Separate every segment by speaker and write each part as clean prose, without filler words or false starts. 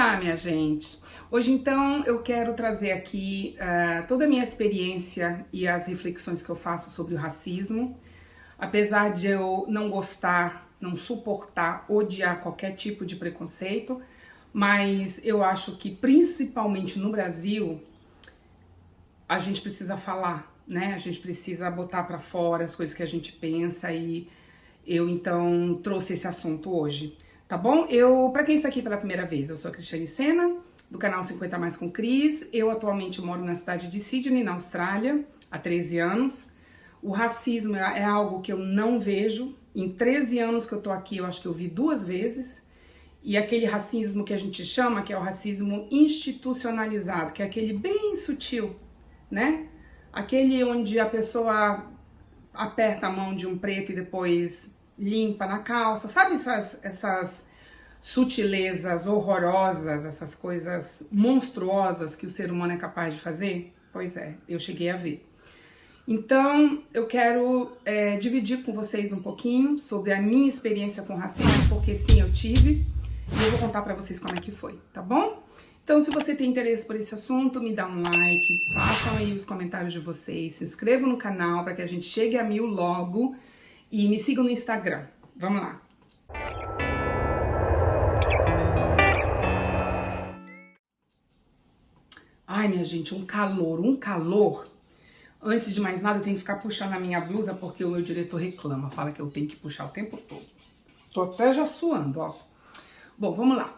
Speaker 1: Olá, minha gente! Hoje, então, eu quero trazer aqui toda a minha experiência e as reflexões que eu faço sobre o racismo. Apesar de eu não gostar, não suportar, odiar qualquer tipo de preconceito, mas eu acho que, principalmente no Brasil, a gente precisa falar, né? A gente precisa botar pra fora as coisas que a gente pensa e eu, então, trouxe esse assunto hoje. Tá bom? Pra quem está aqui pela primeira vez, eu sou a Cristiane Sena, do canal 50 Mais com Cris. Eu atualmente moro na cidade de Sydney, na Austrália, há 13 anos. O racismo é algo que eu não vejo. Em 13 anos que eu tô aqui, eu acho que eu vi 2 vezes. E aquele racismo que a gente chama, que é o racismo institucionalizado, que é aquele bem sutil, né? Aquele onde a pessoa aperta a mão de um preto e depois limpa na calça, sabe essas sutilezas horrorosas, essas coisas monstruosas que o ser humano é capaz de fazer? Pois é, eu cheguei a ver. Então, eu quero dividir com vocês um pouquinho sobre a minha experiência com racismo, porque sim, eu tive, e eu vou contar pra vocês como é que foi, tá bom? Então, se você tem interesse por esse assunto, me dá um like, façam aí os comentários de vocês, se inscrevam no canal para que a gente chegue a 1000 logo e me sigam no Instagram. Vamos lá! Ai, minha gente, um calor. Antes de mais nada, eu tenho que ficar puxando a minha blusa porque o meu diretor reclama, fala que eu tenho que puxar o tempo todo. Tô até já suando, ó. Bom, vamos lá.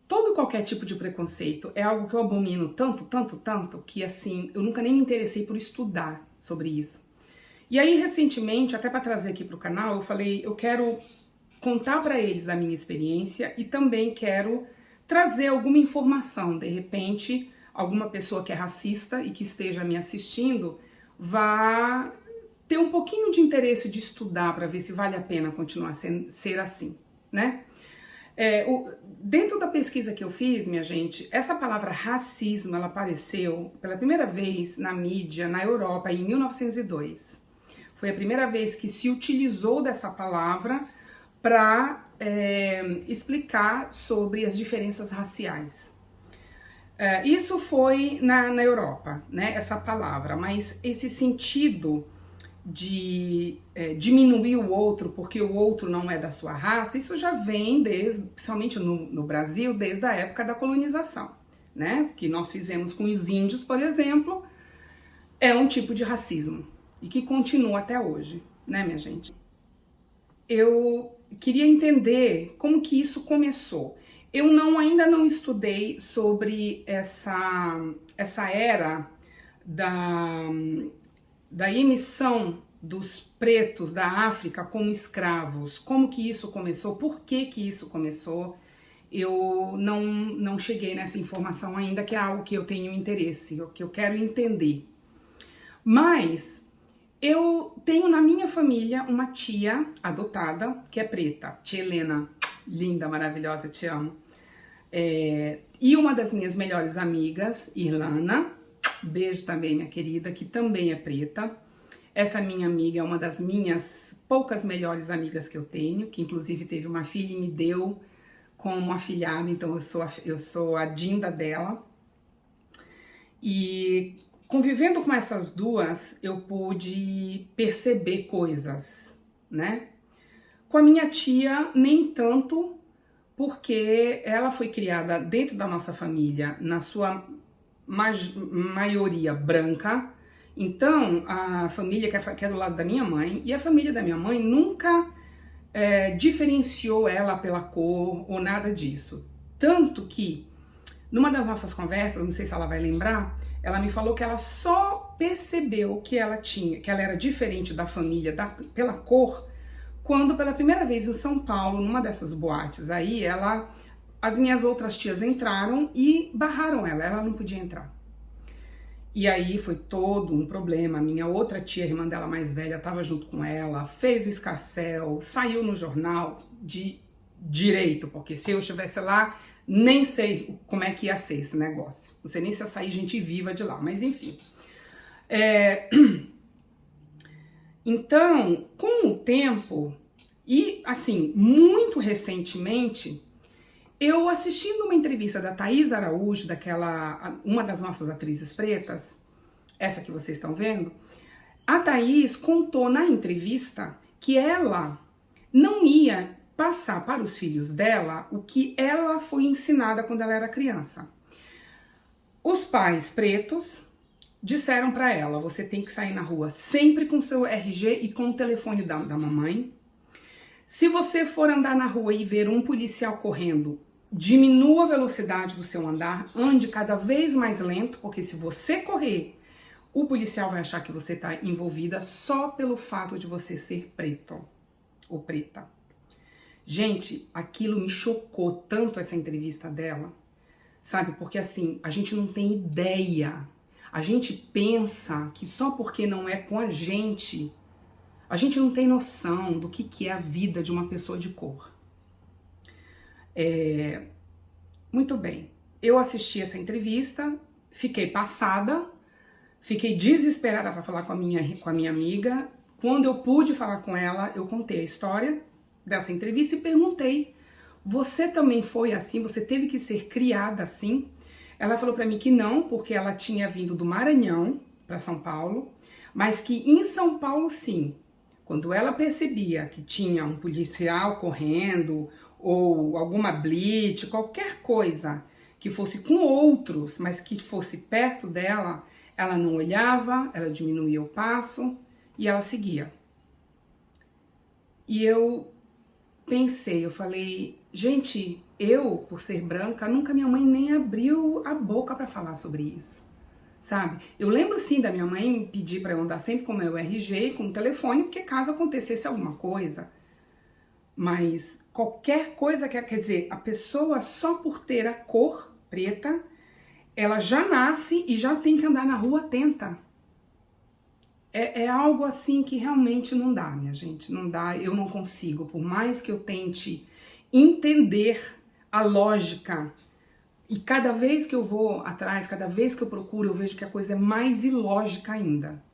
Speaker 1: Todo qualquer tipo de preconceito é algo que eu abomino tanto, que assim, eu nunca nem me interessei por estudar sobre isso. E aí, recentemente, até para trazer aqui pro canal, eu falei, eu quero contar para eles a minha experiência e também quero trazer alguma informação. De repente, alguma pessoa que é racista e que esteja me assistindo vá ter um pouquinho de interesse de estudar para ver se vale a pena continuar ser assim, né? Dentro da pesquisa que eu fiz, minha gente, essa palavra racismo, ela apareceu pela primeira vez na mídia, na Europa, em 1902. Foi a primeira vez que se utilizou dessa palavra para explicar sobre as diferenças raciais. Isso foi na Europa, né, essa palavra, mas esse sentido de diminuir o outro porque o outro não é da sua raça, isso já vem principalmente no Brasil, desde a época da colonização, né? Que nós fizemos com os índios, por exemplo, é um tipo de racismo e que continua até hoje, né, minha gente? Eu queria entender como que isso começou. Eu ainda não estudei sobre essa era da emissão dos pretos da África como escravos, como que isso começou, por que que isso começou. Eu não cheguei nessa informação ainda, que é algo que eu tenho interesse, que eu quero entender. Mas eu tenho na minha família uma tia adotada que é preta, tia Helena, linda, maravilhosa, te amo. E uma das minhas melhores amigas, Irlana, beijo também, minha querida, que também é preta. Essa minha amiga é uma das minhas poucas melhores amigas que eu tenho, que inclusive teve uma filha e me deu como afilhada, então eu sou a Dinda dela. E convivendo com essas duas, eu pude perceber coisas, né? Com a minha tia, nem tanto, porque ela foi criada dentro da nossa família, na sua maioria branca. Então, a família que é do lado da minha mãe, e a família da minha mãe nunca diferenciou ela pela cor ou nada disso. Tanto que, numa das nossas conversas, não sei se ela vai lembrar, ela me falou que ela só percebeu que ela era diferente da família pela cor, quando pela primeira vez em São Paulo, numa dessas boates aí, as minhas outras tias entraram e barraram ela não podia entrar. E aí foi todo um problema, a minha outra tia, irmã dela mais velha, estava junto com ela, fez o escarcéu, saiu no jornal de direito, porque se eu estivesse lá, nem sei como é que ia ser esse negócio. Não sei nem se ia sair gente viva de lá, mas enfim. Então, com o tempo, E, assim, muito recentemente, eu assistindo uma entrevista da Thaís Araújo, uma das nossas atrizes pretas, essa que vocês estão vendo, a Thaís contou na entrevista que ela não ia passar para os filhos dela o que ela foi ensinada quando ela era criança. Os pais pretos disseram para ela: você tem que sair na rua sempre com seu RG e com o telefone da mamãe. Se você for andar na rua e ver um policial correndo, diminua a velocidade do seu andar, ande cada vez mais lento, porque se você correr, o policial vai achar que você está envolvida só pelo fato de você ser preto ou preta. Gente, aquilo me chocou tanto, essa entrevista dela, sabe? Porque assim, a gente não tem ideia. A gente pensa que só porque não é com a gente não tem noção do que é a vida de uma pessoa de cor. Muito bem, eu assisti essa entrevista, fiquei passada, fiquei desesperada para falar com a minha amiga. Quando eu pude falar com ela, eu contei a história dessa entrevista e perguntei: você também foi assim? Você teve que ser criada assim? Ela falou para mim que não, porque ela tinha vindo do Maranhão para São Paulo, mas que em São Paulo sim. Quando ela percebia que tinha um policial correndo ou alguma blitz, qualquer coisa que fosse com outros, mas que fosse perto dela, ela não olhava, ela diminuía o passo e ela seguia. E eu pensei, eu falei, gente, eu, por ser branca, nunca minha mãe nem abriu a boca para falar sobre isso, sabe? Eu lembro sim da minha mãe pedir para eu andar sempre com o meu RG e com o telefone, porque caso acontecesse alguma coisa. Mas qualquer coisa, quer dizer, a pessoa só por ter a cor preta, ela já nasce e já tem que andar na rua atenta. É algo assim que realmente não dá, minha gente, não dá, eu não consigo, por mais que eu tente entender a lógica, e cada vez que eu vou atrás, cada vez que eu procuro, eu vejo que a coisa é mais ilógica ainda.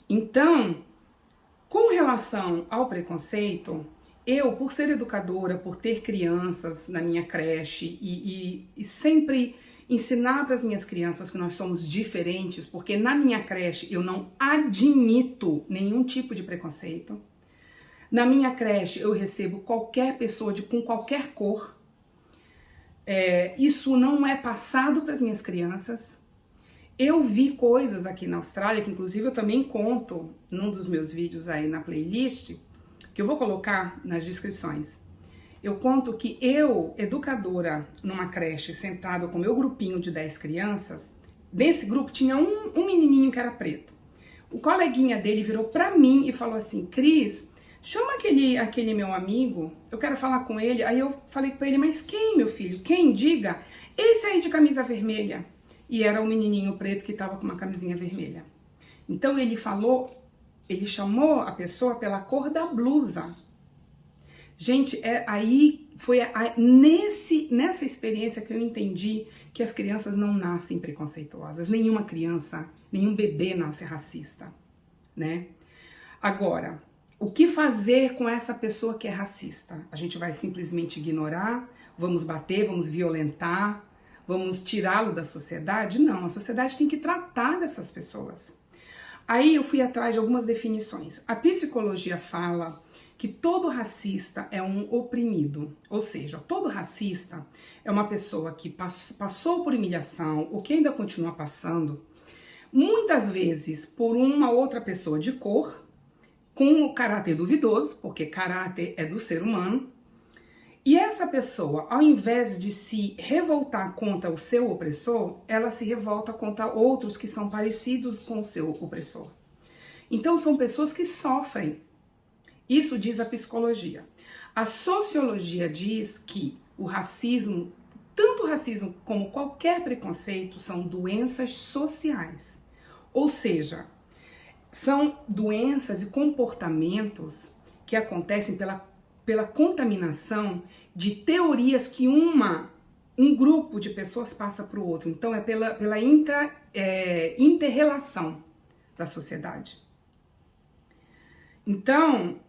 Speaker 1: Então, com relação ao preconceito, eu, por ser educadora, por ter crianças na minha creche e sempre ensinar para as minhas crianças que nós somos diferentes, porque na minha creche eu não admito nenhum tipo de preconceito. Na minha creche eu recebo qualquer pessoa com qualquer cor. Isso não é passado para as minhas crianças. Eu vi coisas aqui na Austrália, que inclusive eu também conto num dos meus vídeos aí na playlist, que eu vou colocar nas descrições. Eu conto que eu, educadora numa creche, sentada com meu grupinho de 10 crianças, nesse grupo tinha um menininho que era preto. O coleguinha dele virou pra mim e falou assim: Cris, chama aquele meu amigo, eu quero falar com ele. Aí eu falei pra ele: mas quem, meu filho? Quem? Diga. Esse aí de camisa vermelha. E era o menininho preto que tava com uma camisinha vermelha. Então ele chamou a pessoa pela cor da blusa. Gente, foi nessa experiência que eu entendi que as crianças não nascem preconceituosas. Nenhuma criança, nenhum bebê nasce racista, né? Agora, o que fazer com essa pessoa que é racista? A gente vai simplesmente ignorar, vamos bater, vamos violentar, vamos tirá-lo da sociedade? Não, a sociedade tem que tratar dessas pessoas. Aí eu fui atrás de algumas definições. A psicologia fala que todo racista é um oprimido, ou seja, todo racista é uma pessoa que passou por humilhação, ou que ainda continua passando, muitas vezes por uma outra pessoa de cor, com o caráter duvidoso, porque caráter é do ser humano, e essa pessoa, ao invés de se revoltar contra o seu opressor, ela se revolta contra outros que são parecidos com o seu opressor. Então são pessoas que sofrem. Isso diz a psicologia. A sociologia diz que o racismo, tanto o racismo como qualquer preconceito, são doenças sociais. Ou seja, são doenças e comportamentos que acontecem pela contaminação de teorias que um grupo de pessoas passa para o outro. Então é pela inter-relação da sociedade. Então,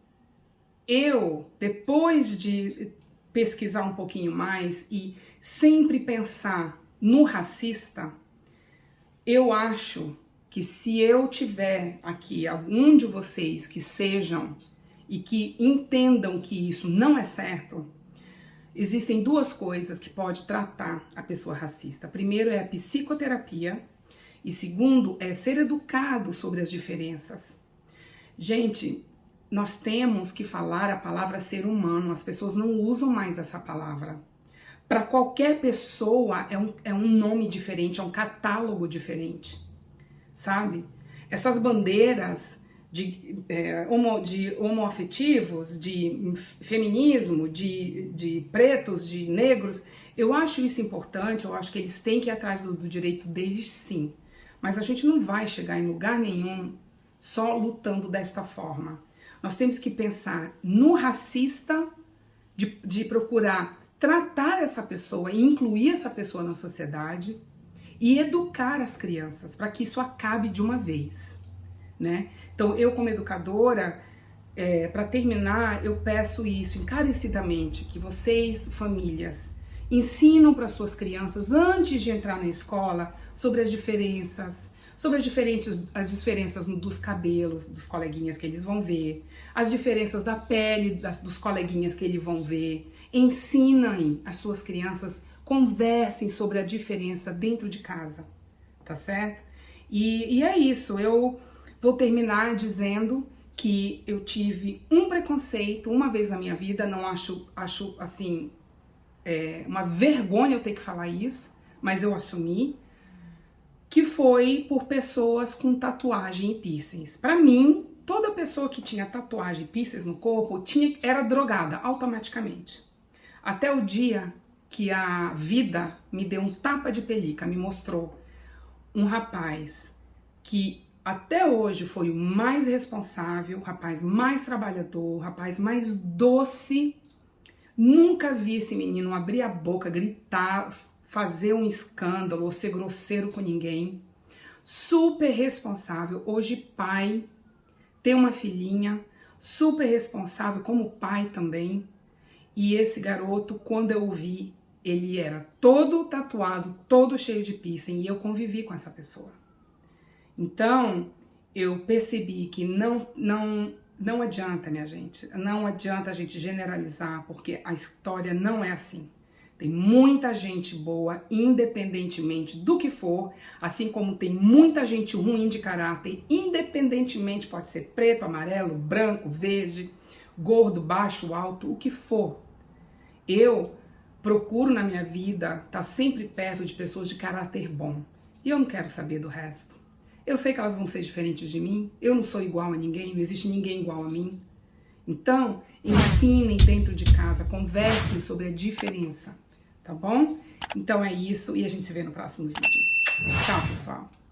Speaker 1: eu, depois de pesquisar um pouquinho mais e sempre pensar no racista, eu acho que se eu tiver aqui algum de vocês que sejam e que entendam que isso não é certo, existem duas coisas que pode tratar a pessoa racista. Primeiro é a psicoterapia e segundo é ser educado sobre as diferenças. Gente, nós temos que falar a palavra ser humano, as pessoas não usam mais essa palavra. Para qualquer pessoa é um nome diferente, é um catálogo diferente, sabe? Essas bandeiras de homoafetivos, de feminismo, de pretos, de negros, eu acho isso importante, eu acho que eles têm que ir atrás do direito deles sim. Mas a gente não vai chegar em lugar nenhum só lutando desta forma. Nós temos que pensar no racista, de procurar tratar essa pessoa e incluir essa pessoa na sociedade e educar as crianças para que isso acabe de uma vez, né? Então, eu como educadora, para terminar, eu peço isso encarecidamente, que vocês, famílias, ensinam para suas crianças, antes de entrar na escola, sobre as diferenças, as diferenças dos cabelos dos coleguinhas que eles vão ver, as diferenças da pele dos coleguinhas que eles vão ver. Ensinem as suas crianças, conversem sobre a diferença dentro de casa, tá certo? E é isso, eu vou terminar dizendo que eu tive um preconceito uma vez na minha vida, não acho assim, uma vergonha eu ter que falar isso, mas eu assumi, que foi por pessoas com tatuagem e piercings. Para mim, toda pessoa que tinha tatuagem e piercings no corpo era drogada automaticamente. Até o dia que a vida me deu um tapa de pelica, me mostrou um rapaz que até hoje foi o mais responsável, o rapaz mais trabalhador, o rapaz mais doce. Nunca vi esse menino abrir a boca, gritar, fazer um escândalo ou ser grosseiro com ninguém. Super responsável, hoje pai, tem uma filhinha, super responsável como pai também. E esse garoto, quando eu o vi, ele era todo tatuado, todo cheio de piercing, e eu convivi com essa pessoa. Então, eu percebi que não adianta, minha gente, não adianta a gente generalizar, porque a história não é assim. Tem muita gente boa, independentemente do que for, assim como tem muita gente ruim de caráter, independentemente, pode ser preto, amarelo, branco, verde, gordo, baixo, alto, o que for. Eu procuro na minha vida estar sempre perto de pessoas de caráter bom. E eu não quero saber do resto. Eu sei que elas vão ser diferentes de mim, eu não sou igual a ninguém, não existe ninguém igual a mim. Então, ensinem dentro de casa, conversem sobre a diferença, tá bom? Então é isso e a gente se vê no próximo vídeo. Tchau, pessoal!